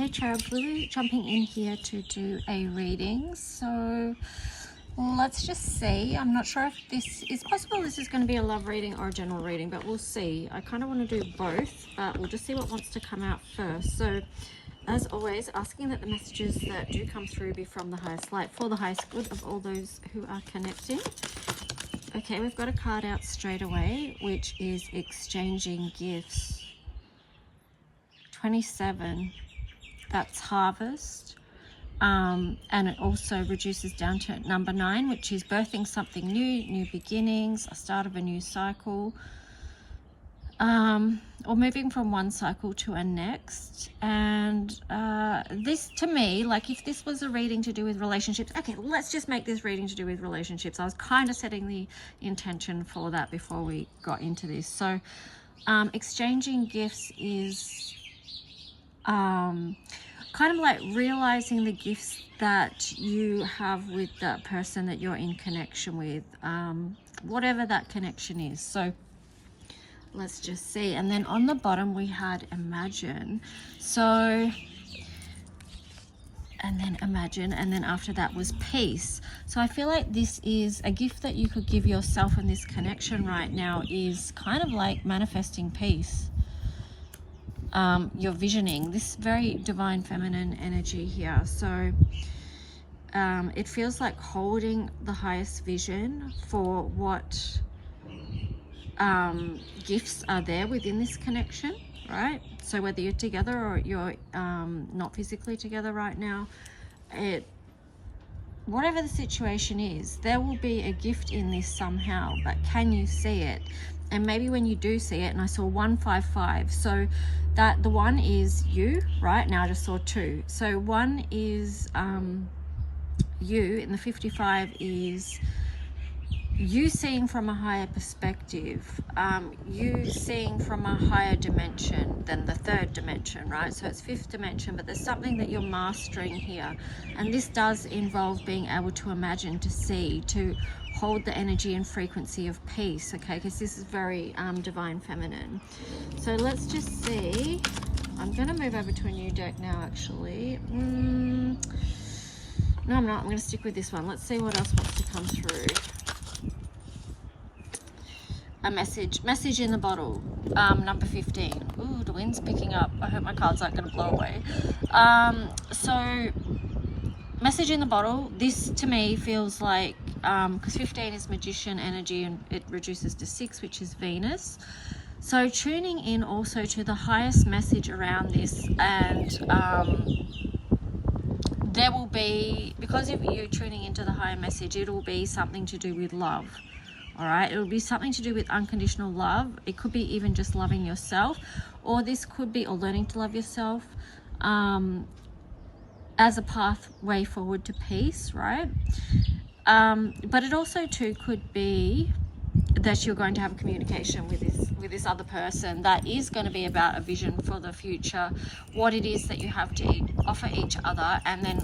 Hey Cherub, Lily jumping in here to do a reading. So let's just see. I'm not sure if this is possible. This is going to be a love reading or a general reading, but we'll see. I kind of want to do both, but we'll just see what wants to come out first. So as always, asking that the messages that do come through be from the highest light for the highest good of all those who are connecting. Okay, we've got a card out straight away, which is exchanging gifts. 27, that's harvest. And it also reduces down to number 9, which is birthing something new, new beginnings, a start of a new cycle, or moving from one cycle to a next. And this, to me, like if this was a reading to do with relationships, okay, let's just make this reading to do with relationships. I was kind of setting the intention for that before we got into this. So exchanging gifts is kind of like realizing the gifts that you have with that person that you're in connection with, whatever that connection is. So let's just see. And then on the bottom we had imagine. So, and then imagine, and then after that was peace. So I feel like this is a gift that you could give yourself in this connection right now, is kind of like manifesting peace. You're visioning this very divine feminine energy here. So it feels like holding the highest vision for what gifts are there within this connection, right? So whether you're together or you're not physically together right now, whatever the situation is, there will be a gift in this somehow, but can you see it? And maybe when you do see it, and I saw 155, so that the 1 is you, right? Now I just saw 2. So 1 is you, and the 55 is you seeing from a higher perspective, you seeing from a higher dimension than the 3rd dimension, right? So it's 5th dimension, but there's something that you're mastering here. And this does involve being able to imagine, to see, to hold the energy and frequency of peace, okay? Because this is very divine feminine. So let's just see. I'm going to move over to a new deck now, actually. No, I'm not. I'm going to stick with this one. Let's see what else wants to come through. A message in the bottle, number 15. Ooh, the wind's picking up. I hope my cards aren't going to blow away. So message in the bottle, this to me feels like, because 15 is magician energy and it reduces to 6, which is Venus. So tuning in also to the highest message around this, and there will be, because if you're tuning into the higher message, it will be something to do with love. All right, it will be something to do with unconditional love. It could be even just loving yourself, or this could be, or learning to love yourself as a pathway forward to peace, right? But it also too could be that you're going to have a communication with this other person that is going to be about a vision for the future, what it is that you have to offer each other, and then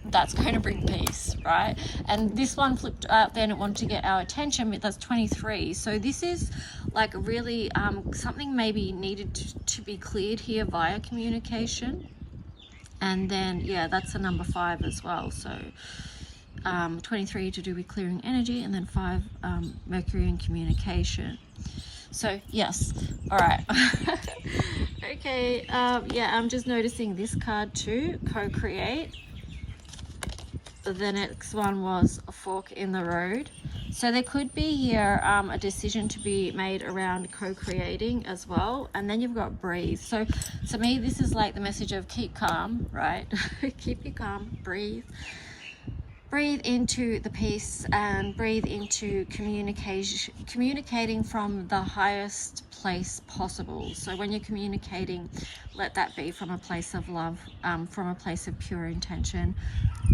that's going to bring peace, right? And this one flipped out then, it wanted to get our attention, but that's 23. So this is like really something maybe needed to be cleared here via communication. And then yeah, that's a number 5 as well. So 23 to do with clearing energy, and then 5 Mercury and communication. So yes, all right. Okay, yeah, I'm just noticing this card too, co-create. The next one was a fork in the road. So there could be here a decision to be made around co-creating as well. And then you've got breathe. So to me, this is like the message of keep calm, right? Keep you calm, breathe. Breathe into the peace and breathe into communicating from the highest place possible. So when you're communicating, let that be from a place of love, from a place of pure intention,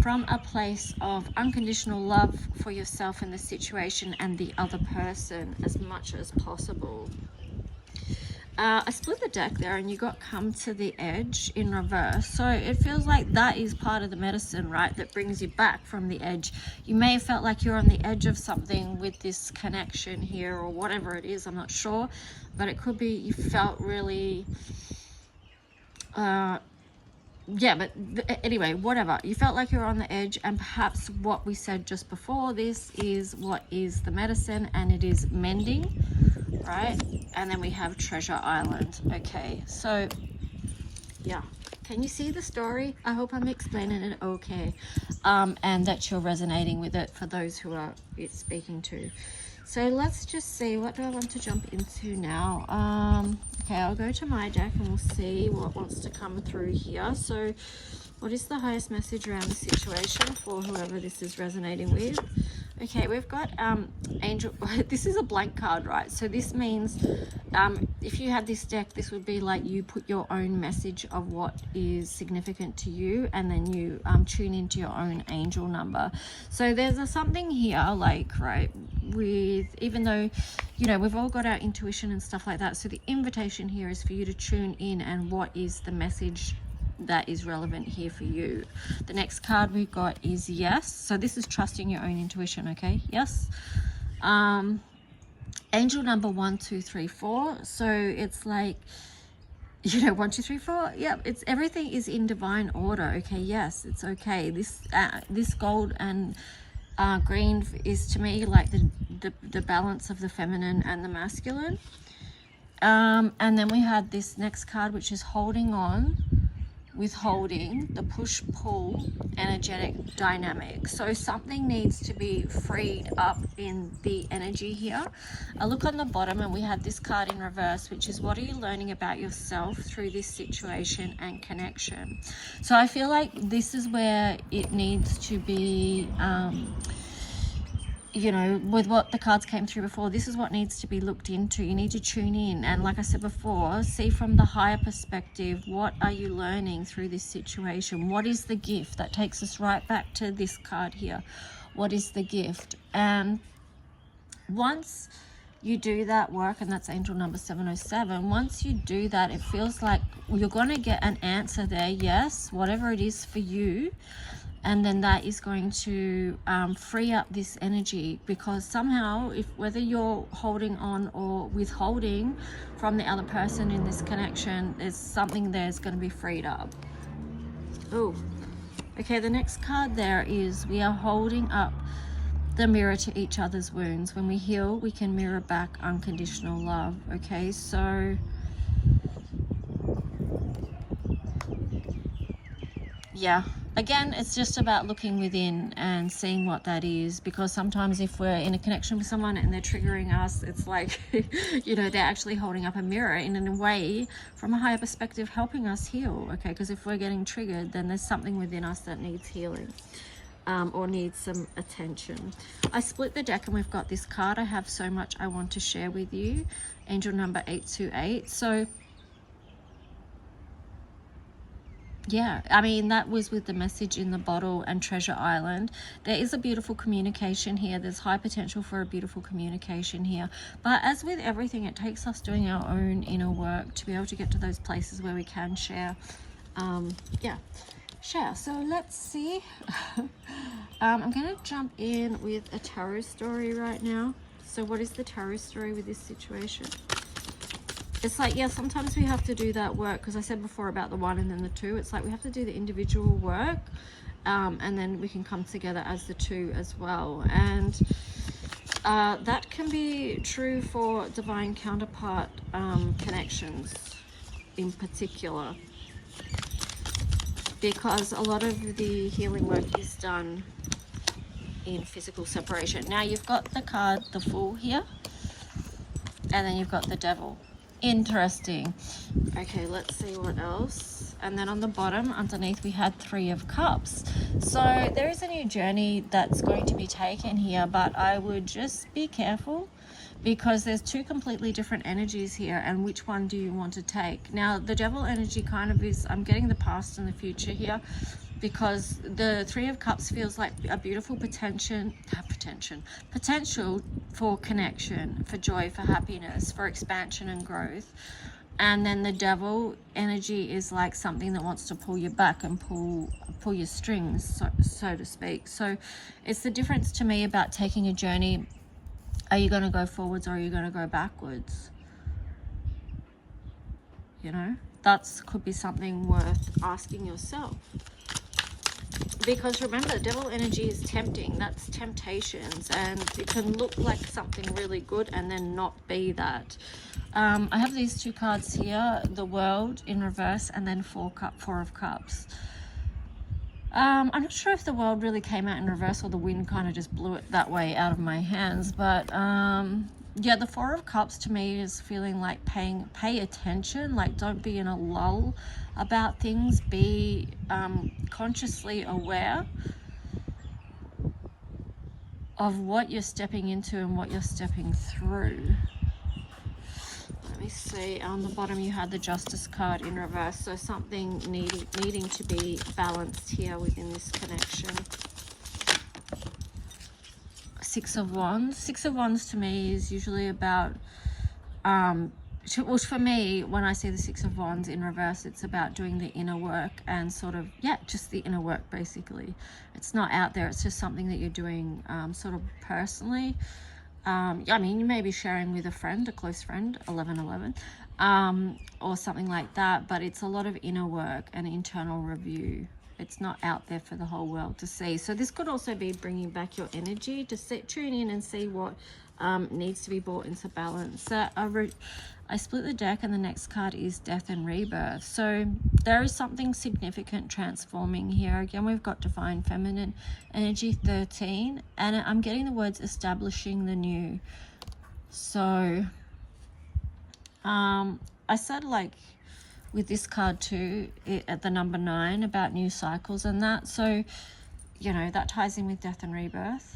from a place of unconditional love for yourself and the situation and the other person as much as possible. I split the deck there and you got come to the edge in reverse. So it feels like that is part of the medicine, right? That brings you back from the edge. You may have felt like you're on the edge of something with this connection here, or whatever it is, I'm not sure. But it could be you felt really yeah, but anyway, whatever. You felt like you're on the edge, and perhaps what we said just before this is what is the medicine, and it is mending, right? And then we have Treasure Island. Okay, so yeah, can you see the story? I hope I'm explaining it okay, and that you're resonating with it for those who are it's speaking to. So let's just see, what do I want to jump into now? Okay, I'll go to my deck and we'll see what wants to come through here. So what is the highest message around the situation for whoever this is resonating with? Okay, we've got Angel. This is a blank card, right? So this means if you had this deck, this would be like you put your own message of what is significant to you, and then you tune into your own angel number. So there's something here, like, right, with, even though, you know, we've all got our intuition and stuff like that. So the invitation here is for you to tune in, and what is the message that is relevant here for you. The next card we've got is yes. So this is trusting your own intuition. Okay, yes. Angel number 1, 2, 3, 4. So it's like, you know, 1, 2, 3, 4. Yep, it's everything is in divine order. Okay, yes, it's okay. This gold and green is to me like the balance of the feminine and the masculine. And then we had this next card, which is holding on, withholding, the push-pull energetic dynamic. So something needs to be freed up in the energy here. I look on the bottom and we have this card in reverse, which is, what are you learning about yourself through this situation and connection? So I feel like this is where it needs to be you know, with what the cards came through before, this is what needs to be looked into. You need to tune in, and like I said before, see from the higher perspective, what are you learning through this situation? What is the gift? That takes us right back to this card here. What is the gift? And once you do that work, and that's angel number 707, once you do that, it feels like you're going to get an answer there, yes, whatever it is for you. And then that is going to free up this energy, because somehow, if whether you're holding on or withholding from the other person in this connection, there's something there's going to be freed up. Oh, okay, the next card there is, we are holding up the mirror to each other's wounds. When we heal, we can mirror back unconditional love. Okay, so yeah, again, it's just about looking within and seeing what that is, because sometimes if we're in a connection with someone and they're triggering us, it's like, you know, they're actually holding up a mirror in a way, from a higher perspective, helping us heal. Okay, because if we're getting triggered, then there's something within us that needs healing, or needs some attention. I split the deck and we've got this card, I have so much I want to share with you, angel number 828. So yeah, I mean, that was with the message in the bottle and Treasure Island. There is a beautiful communication here. There's high potential for a beautiful communication here. But as with everything, it takes us doing our own inner work to be able to get to those places where we can share. Share. So let's see. I'm going to jump in with a tarot story right now. So what is the tarot story with this situation? It's like, yeah, sometimes we have to do that work, because I said before about the 1 and then the 2. It's like we have to do the individual work, and then we can come together as the 2 as well. And that can be true for divine counterpart connections in particular, because a lot of the healing work is done in physical separation. Now you've got the card, the Fool here, and then you've got the Devil. Interesting. Okay, let's see what else. And then on the bottom underneath we had 3 of Cups. So there is a new journey that's going to be taken here, but I would just be careful, because there's 2 completely different energies here, and which one do you want to take? Now the Devil energy kind of is, I'm getting the past and the future here, because the 3 of Cups feels like a beautiful potential for connection, for joy, for happiness, for expansion and growth. And then the Devil energy is like something that wants to pull you back and pull your strings, so to speak. So it's the difference to me about taking a journey. Are you going to go forwards, or are you going to go backwards? You know, that's could be something worth asking yourself. Because remember, devil energy is tempting. That's temptations, and it can look like something really good and then not be that. I have these two cards here, the World in reverse, and then Four of Cups. I'm not sure if the World really came out in reverse or the wind kind of just blew it that way out of my hands, but yeah, the Four of Cups to me is feeling like pay attention, like don't be in a lull about things, be consciously aware of what you're stepping into and what you're stepping through. Let me see, on the bottom you had the Justice card in reverse, so something needing to be balanced here within this connection. Six of Wands. Six of Wands to me is usually about, well, for me, when I see the Six of Wands in reverse, it's about doing the inner work and sort of, yeah, just the inner work basically. It's not out there, it's just something that you're doing sort of personally. I mean, you may be sharing with a friend, a close friend, 1111, or something like that, but it's a lot of inner work and internal review. It's not out there for the whole world to see. So this could also be bringing back your energy to tune in and see what needs to be brought into balance. So I split the deck, and the next card is Death and Rebirth. So there is something significant transforming here. Again, we've got Divine Feminine Energy 13, and I'm getting the words establishing the new. So I said, like, with this card too, at the number 9, about new cycles and that. So, you know, that ties in with Death and Rebirth.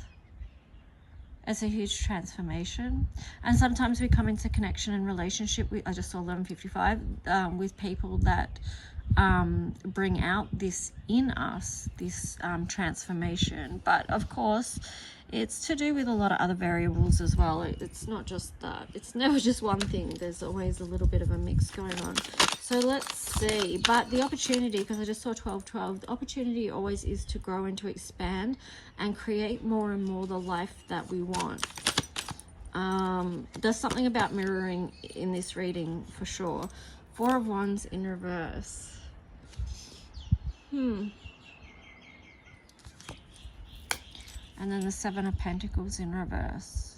It's a huge transformation. And sometimes we come into connection and relationship with, I just saw 1155, with people that bring out this in us, this transformation. But of course, it's to do with a lot of other variables as well. It's not just that. It's never just one thing. There's always a little bit of a mix going on. So let's see. But the opportunity, because I just saw 1212, the opportunity always is to grow and to expand and create more and more the life that we want. There's something about mirroring in this reading for sure. Four of Wands in reverse. And then the Seven of Pentacles in reverse.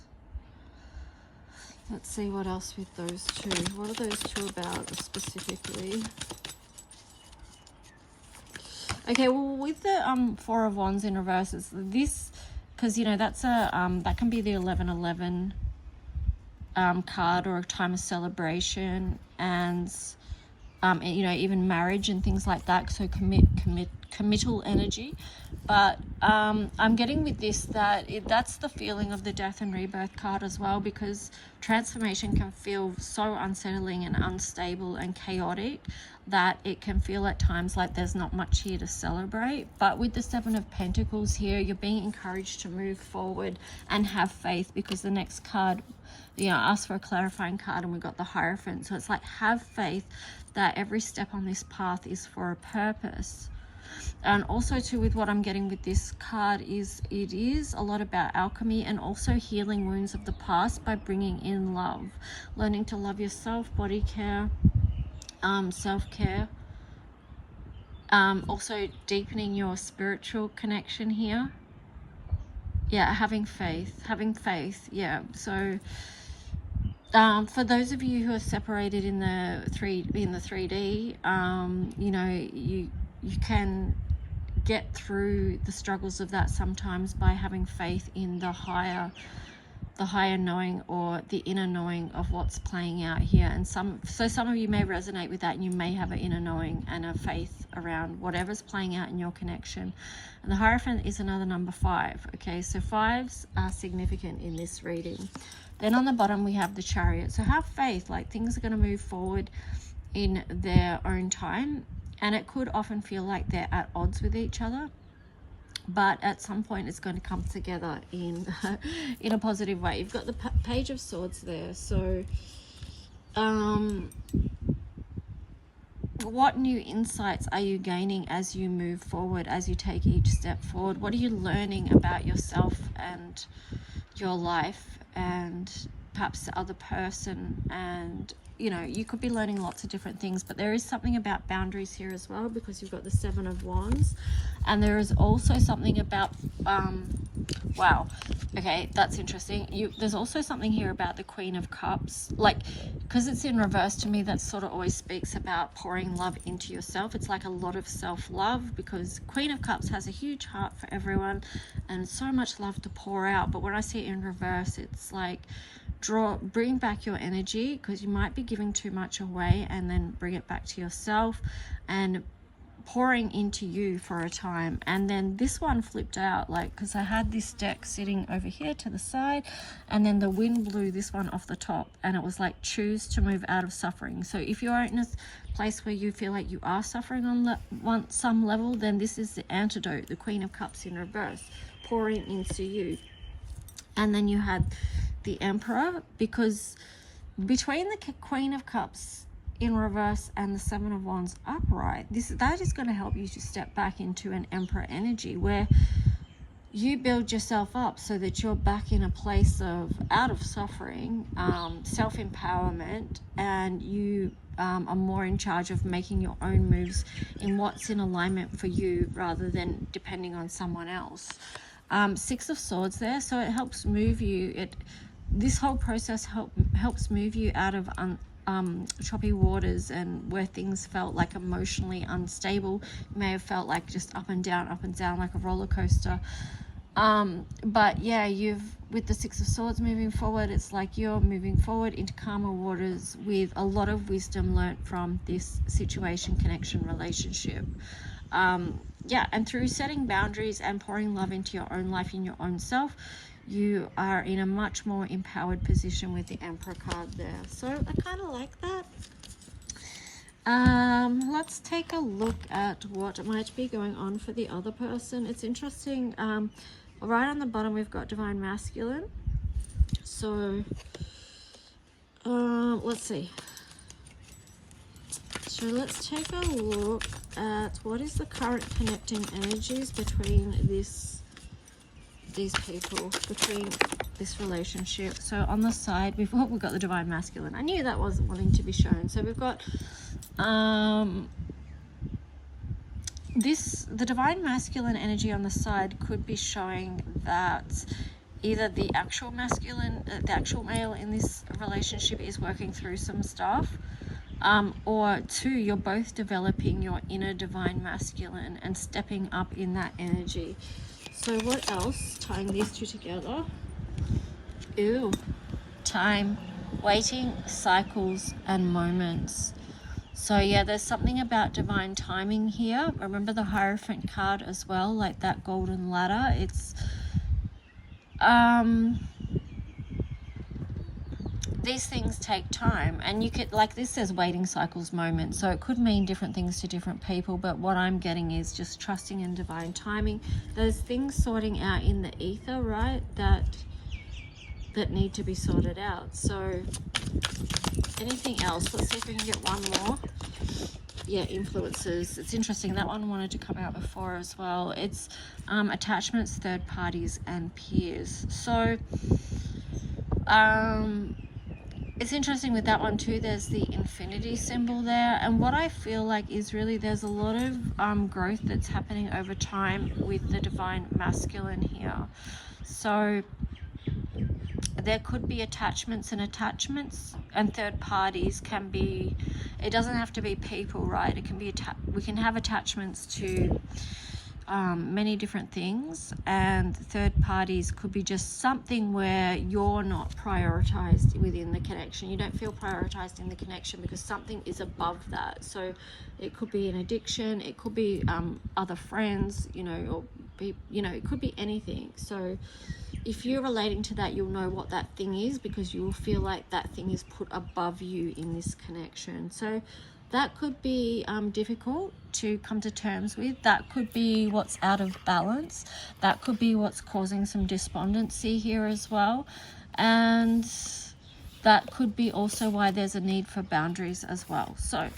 Let's see what else with those two. What are those two about specifically? Okay, well, with the Four of Wands in reverse, it's this, because, you know, that's a that can be the 1111 card, or a time of celebration, and you know, even marriage and things like that. So committal energy. But I'm getting with this that that's the feeling of the Death and Rebirth card as well, because transformation can feel so unsettling and unstable and chaotic that it can feel at times like there's not much here to celebrate. But with the Seven of Pentacles here, you're being encouraged to move forward and have faith, because the next card, you know, asked for a clarifying card and we got the Hierophant. So it's like, have faith that every step on this path is for a purpose. And also too, with what I'm getting with this card, is it is a lot about alchemy and also healing wounds of the past by bringing in love, learning to love yourself, body care, self-care, also deepening your spiritual connection here. Yeah, having faith, yeah. So for those of you who are separated in the 3D, you know, you can get through the struggles of that sometimes by having faith in the higher knowing, or the inner knowing of what's playing out here. And some of you may resonate with that, and you may have an inner knowing and a faith around whatever's playing out in your connection. And the Hierophant is another number 5. Okay, so 5s are significant in this reading. Then on the bottom we have the Chariot. So have faith, like things are going to move forward in their own time, and it could often feel like they're at odds with each other, but at some point it's going to come together in a positive way. You've got the Page of Swords there. So what new insights are you gaining as you move forward, as you take each step forward? What are you learning about yourself and your life, and perhaps the other person, and you know, you could be learning lots of different things, but there is something about boundaries here as well, because you've got the Seven of Wands, and there is also something about wow, okay, that's interesting. There's also something here about the Queen of Cups, like, because it's in reverse to me, that sort of always speaks about pouring love into yourself. It's like a lot of self-love, because Queen of Cups has a huge heart for everyone and so much love to pour out. But when I see it in reverse, it's like bring back your energy, because you might be giving too much away, and then bring it back to yourself and pouring into you for a time. And then this one flipped out, like, because I had this deck sitting over here to the side, and then the wind blew this one off the top, and it was like, choose to move out of suffering. So if you're in a place where you feel like you are suffering on some level, then this is the antidote, the Queen of Cups in reverse, pouring into you. And then you had the Emperor, because between the Queen of Cups in reverse and the Seven of Wands upright, that is going to help you to step back into an Emperor energy, where you build yourself up so that you're back in a place of out of suffering, self-empowerment, and you are more in charge of making your own moves in what's in alignment for you, rather than depending on someone else. Six of Swords there, so it helps move you. This whole process helps move you out of choppy waters, and where things felt like emotionally unstable. You may have felt like just up and down like a roller coaster. But yeah, with the Six of Swords moving forward, it's like you're moving forward into calmer waters with a lot of wisdom learnt from this situation, connection, relationship. Yeah, and through setting boundaries and pouring love into your own life, in your own self, you are in a much more empowered position with the Emperor card there. So I kind of like that. Let's take a look at what might be going on for the other person. It's interesting. Right on the bottom, we've got Divine Masculine. So let's see. So let's take a look at what is the current connecting energies between these people, between this relationship. So on the side, we've got the Divine Masculine. I knew that wasn't wanting to be shown. So we've got the Divine Masculine energy on the side could be showing that either the actual male in this relationship is working through some stuff, or two, you're both developing your inner Divine Masculine and stepping up in that energy. So what else, tying these two together? Ooh, time, waiting, cycles, and moments. So yeah, there's something about divine timing here. Remember the Hierophant card as well, like that golden ladder. It's these things take time, and you could, like this says waiting, cycles, moments, so it could mean different things to different people, but what I'm getting is just trusting in divine timing. There's things sorting out in the ether, right, that need to be sorted out. So anything else? Let's see if we can get one more. Yeah, influences. It's interesting, that one wanted to come out before as well. It's attachments, third parties, and peers. So it's interesting with that one too. There's the infinity symbol there, and what I feel like is really there's a lot of growth that's happening over time with the Divine Masculine here. So there could be attachments, and third parties can be, it doesn't have to be people, right? It can be we can have attachments to many different things, and third parties could be just something where you're not prioritized within the connection. You don't feel prioritized in the connection because something is above that. So it could be an addiction, it could be other friends, or it could be anything. So if you're relating to that, you'll know what that thing is, because you will feel like that thing is put above you in this connection. So that could be difficult to come to terms with. That could be what's out of balance. That could be what's causing some despondency here as well. And that could be also why there's a need for boundaries as well. So,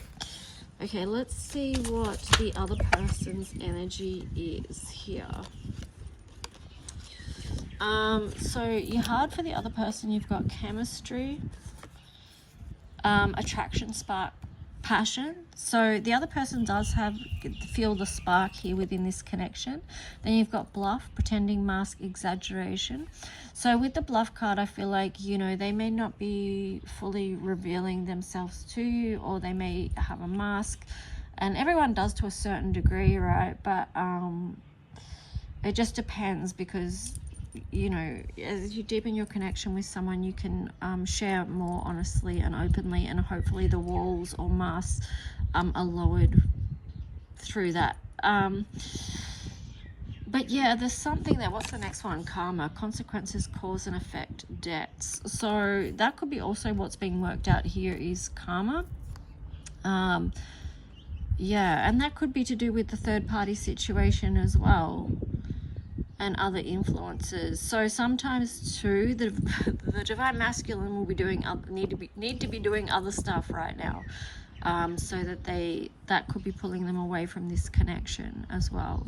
okay, let's see what the other person's energy is here. So you're hard for the other person. You've got chemistry. attraction, spark, passion. So the other person does feel the spark here within this connection. Then you've got bluff, pretending, mask, exaggeration. So with the bluff card, I feel like, you know, they may not be fully revealing themselves to you, or they may have a mask, and everyone does to a certain degree, right? But it just depends, because, you know, as you deepen your connection with someone, you can share more honestly and openly, and hopefully the walls or masks are lowered through that. But yeah, there's something there. What's the next one? Karma, consequences, cause and effect, debts. So that could be also what's being worked out here is karma. Yeah, and that could be to do with the third party situation as well, and other influences. So sometimes too, the divine masculine will be doing need to be doing other stuff right now, so that could be pulling them away from this connection as well.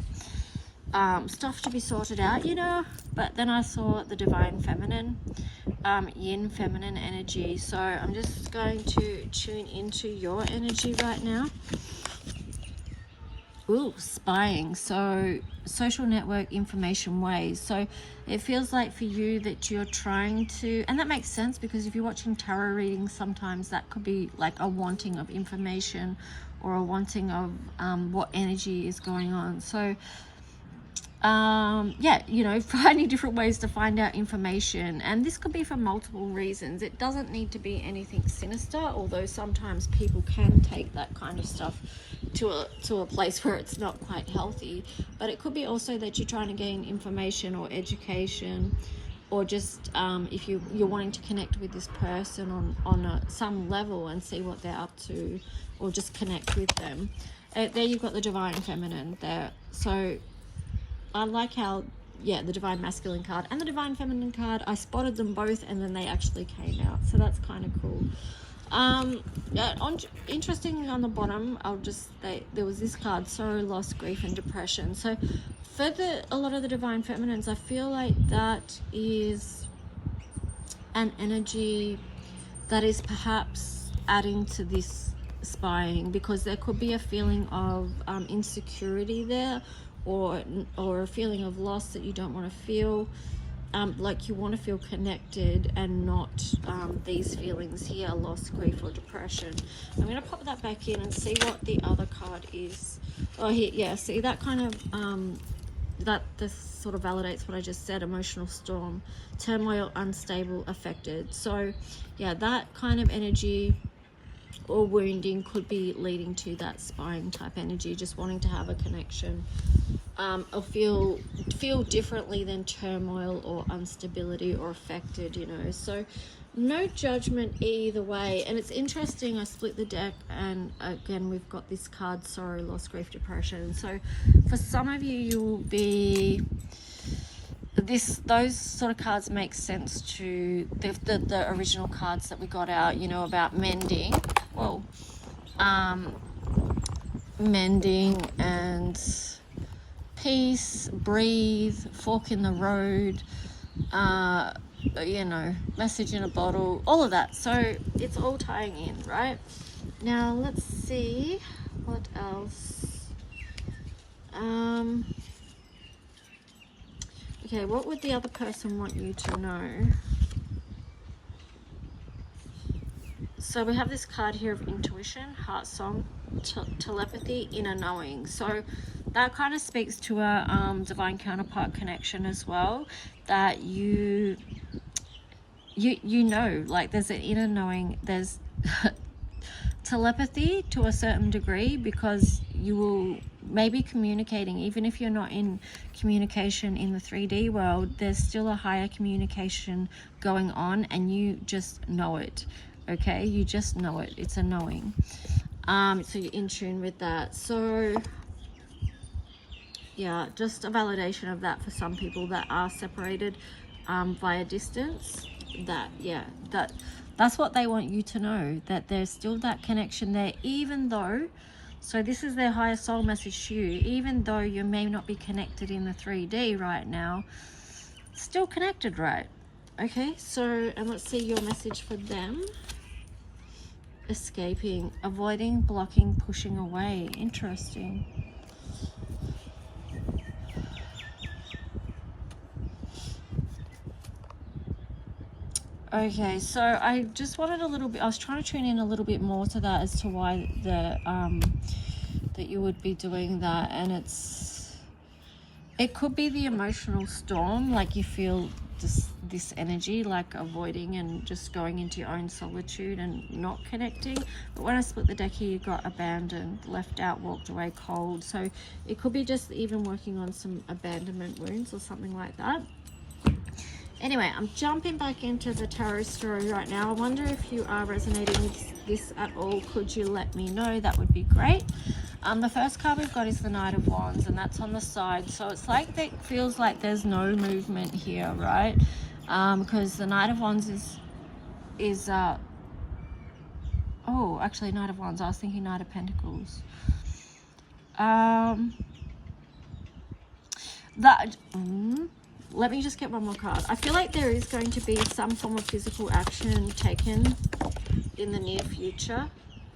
Stuff to be sorted out, you know. But then I saw the divine feminine, yin feminine energy. So I'm just going to tune into your energy right now. Ooh, spying. So social network, information ways. So it feels like for you that you're trying to, and that makes sense, because if you're watching tarot readings, sometimes that could be like a wanting of information, or a wanting of what energy is going on. So yeah, you know, finding different ways to find out information, and this could be for multiple reasons. It doesn't need to be anything sinister, although sometimes people can take that kind of stuff to a place where it's not quite healthy. But it could be also that you're trying to gain information or education, or just if you're wanting to connect with this person on some level and see what they're up to, or just connect with them. There you've got the divine feminine there. So I like how, yeah, the divine masculine card and the divine feminine card, I spotted them both and then they actually came out. So that's kind of cool. Interestingly, on the bottom, there was this card, sorrow, loss, grief and depression. So for a lot of the divine feminines, I feel like that is an energy that is perhaps adding to this spying, because there could be a feeling of insecurity there, or a feeling of loss that you don't want to feel. Like you want to feel connected, and not these feelings here, loss, grief or depression. I'm going to pop that back in and see what the other card is. Oh, here, yeah, see that kind of this sort of validates what I just said. Emotional storm, turmoil, unstable, affected. So yeah, that kind of energy or wounding could be leading to that spying type energy, just wanting to have a connection, or feel differently than turmoil or instability or affected, you know. So no judgment either way. And it's interesting, I split the deck, and again we've got this card, sorrow, loss, grief, depression. So for some of you, you will be those sort of cards make sense to the original cards that we got out, you know, about mending. Well, mending and peace, breathe, fork in the road, you know, message in a bottle, all of that. So it's all tying in, right? Now let's see what else. Okay, what would the other person want you to know? So we have this card here of intuition, heart song, telepathy, inner knowing. So that kind of speaks to a divine counterpart connection as well, that you know, like there's an inner knowing, there's telepathy to a certain degree, because you will maybe communicating, even if you're not in communication in the 3D world, there's still a higher communication going on, and you just know it. Okay, you just know it. It's a knowing. So you're in tune with that. So yeah, just a validation of that for some people that are separated via distance. That's what they want you to know, that there's still that connection there, even though, so this is their higher soul message to you, even though you may not be connected in the 3D right now, still connected, right? Okay, so, and let's see your message for them. escaping, avoiding, blocking, pushing away. Interesting. Okay, so I just wanted a little bit, I was trying to tune in a little bit more to that as to why that you would be doing that. And it could be the emotional storm, like you feel this energy, like avoiding and just going into your own solitude and not connecting. But when I split the deck here, you got abandoned, left out, walked away, cold. So it could be just even working on some abandonment wounds or something like that. Anyway, I'm jumping back into the tarot story right now. I wonder if you are resonating with this at all. Could you let me know? That would be great. The first card we've got is the Knight of Wands, and that's on the side. So it's like it feels like there's no movement here, right? Because the Knight of Wands is oh, actually Knight of Wands. I was thinking Knight of Pentacles. Let me just get one more card. I feel like there is going to be some form of physical action taken in the near future.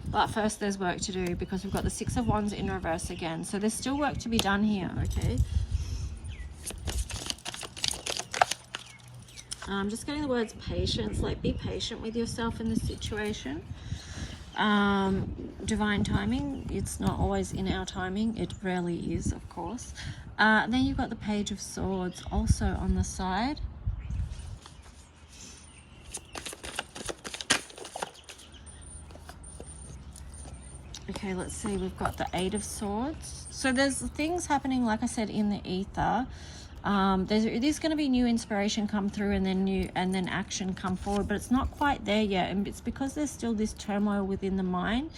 But first there's work to do, because we've got the Six of Wands in reverse again. So there's still work to be done here, okay? I'm just getting the words patience, like be patient with yourself in this situation. Divine timing, it's not always in our timing. It rarely is, of course. Then you've got the Page of Swords also on the side. Okay, let's see, we've got the Eight of Swords. So there's things happening, like I said, in the ether. There's going to be new inspiration come through, and then action come forward, but it's not quite there yet. And it's because there's still this turmoil within the mind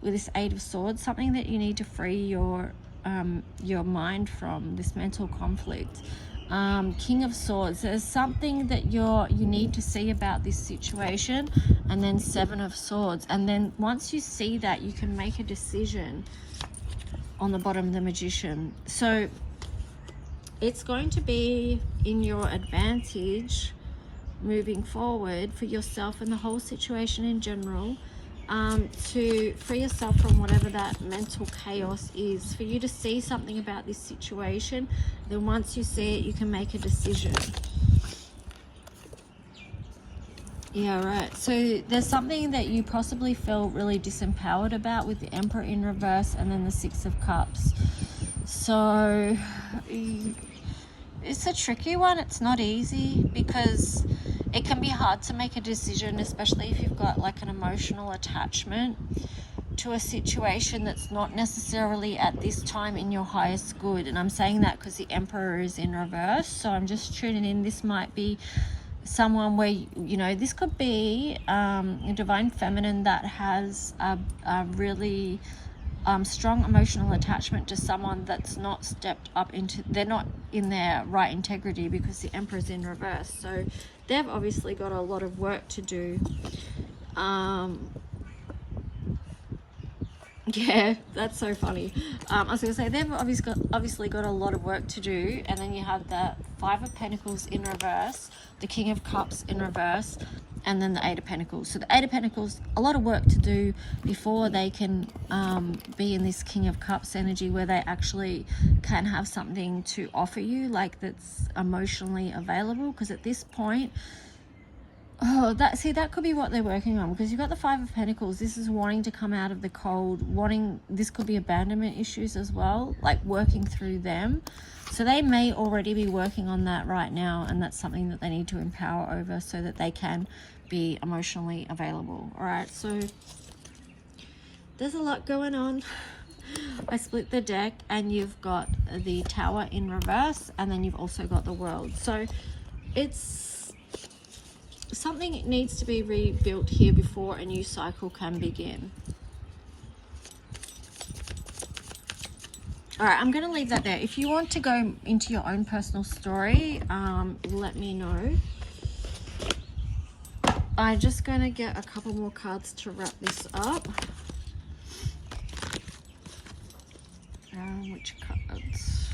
with this Eight of Swords, something that you need to free your mind from, this mental conflict. King of Swords, there's something that you need to see about this situation. And then Seven of Swords, and then once you see that, you can make a decision on the bottom, the Magician. So it's going to be in your advantage moving forward for yourself and the whole situation in general, to free yourself from whatever that mental chaos is, for you to see something about this situation. Then once you see it, you can make a decision. Yeah, right. So there's something that you possibly felt really disempowered about with the Emperor in reverse, and then the Six of Cups. So it's a tricky one. It's not easy, because it can be hard to make a decision, especially if you've got like an emotional attachment to a situation that's not necessarily at this time in your highest good. And I'm saying that because the Emperor is in reverse. So I'm just tuning in. This might be someone where, you know, this could be a divine feminine that has a really strong emotional attachment to someone that's not stepped up into, they're not in their right integrity, because the Emperor's in reverse. So they've obviously got a lot of work to do. Yeah, that's so funny. I was going to say, they've obviously got a lot of work to do. And then you have the Five of Pentacles in reverse, the King of Cups in reverse, and then the Eight of Pentacles. So the Eight of Pentacles, a lot of work to do before they can be in this King of Cups energy, where they actually can have something to offer you, like that's emotionally available. Because at this point, that could be what they're working on, because you've got the Five of Pentacles. This is wanting to come out of the cold, this could be abandonment issues as well, like working through them. So they may already be working on that right now, and that's something that they need to empower over so that they can be emotionally available. All right, so there's a lot going on. I split the deck, and you've got the Tower in reverse, and then you've also got the World. So it's something needs to be rebuilt here before a new cycle can begin. All right, I'm going to leave that there. If you want to go into your own personal story, let me know. I'm just going to get a couple more cards to wrap this up. Which cards?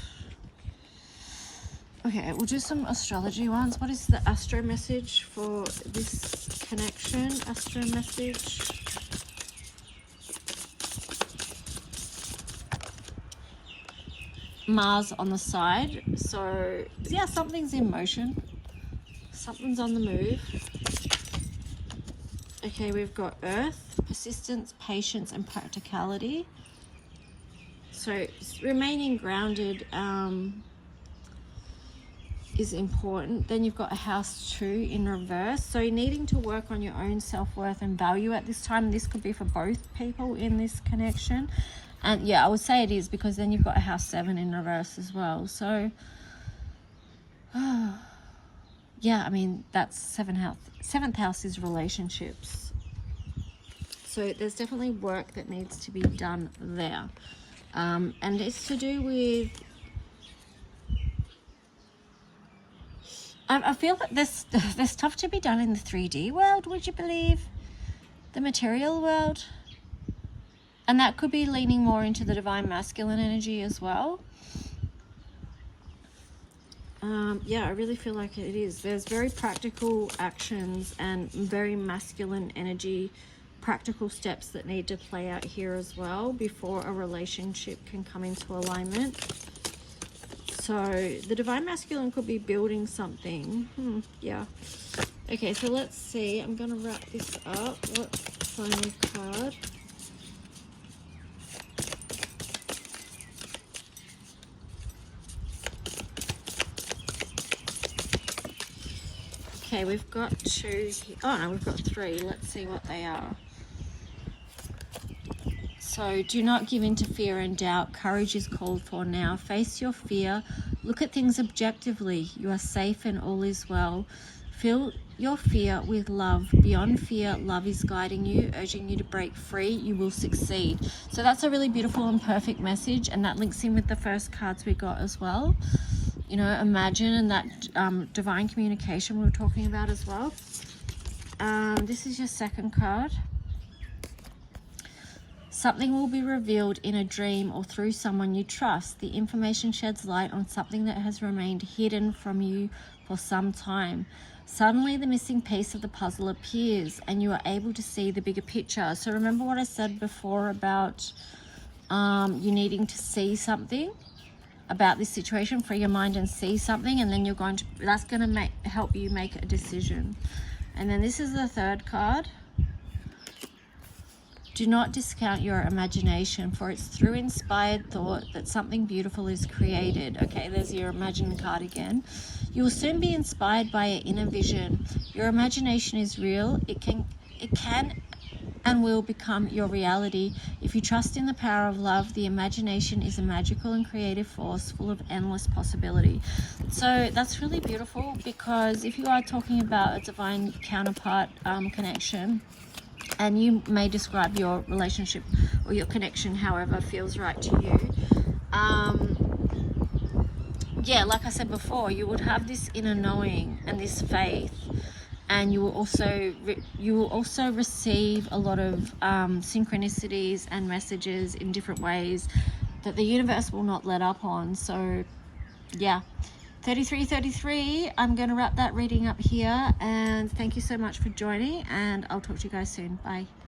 Okay, we'll do some astrology ones. What is the astro message for this connection? Astro message. Mars on the side. So yeah, something's in motion, something's on the move. Okay, we've got Earth, persistence, patience, and practicality. So remaining grounded is important. Then you've got a House 2 in reverse. So needing to work on your own self-worth and value at this time. This could be for both people in this connection. And yeah, I would say it is, because then you've got a House 7 in reverse as well. So yeah, I mean, that's seventh house is relationships. So there's definitely work that needs to be done there. And it's to do with, I feel that there's stuff to be done in the 3D world, would you believe? The material world. And that could be leaning more into the divine masculine energy as well. Yeah, I really feel like it is. There's very practical actions and very masculine energy, practical steps that need to play out here as well before a relationship can come into alignment. So the divine masculine could be building something. Yeah. Okay, so let's see. I'm going to wrap this up. What final card? Okay, we've got 2 here. Oh no, we've got 3. Let's see what they are. So do not give in to fear and doubt. Courage is called for now. Face your fear. Look at things objectively. You are safe and all is well. Fill your fear with love. Beyond fear, love is guiding you, urging you to break free. You will succeed. So that's a really beautiful and perfect message, and that links in with the first cards we got as well. You know, imagine, and that divine communication we were talking about as well. This is your second card. Something will be revealed in a dream or through someone you trust. The information sheds light on something that has remained hidden from you for some time. Suddenly the missing piece of the puzzle appears and you are able to see the bigger picture. So remember what I said before about you needing to see something about this situation, free your mind and see something, and then you're going to, that's going to help you make a decision. And then this is the third card. Do not discount your imagination, for it's through inspired thought that something beautiful is created. Okay, there's your imagine card again. You will soon be inspired by your inner vision. Your imagination is real. It can and will become your reality. If you trust in the power of love, the imagination is a magical and creative force full of endless possibility. So that's really beautiful, because if you are talking about a divine counterpart connection, and you may describe your relationship or your connection however feels right to you, yeah, like I said before, you would have this inner knowing and this faith, and you will also receive a lot of synchronicities and messages in different ways that the universe will not let up on. So yeah, 3333, I'm going to wrap that reading up here, and thank you so much for joining, and I'll talk to you guys soon. Bye.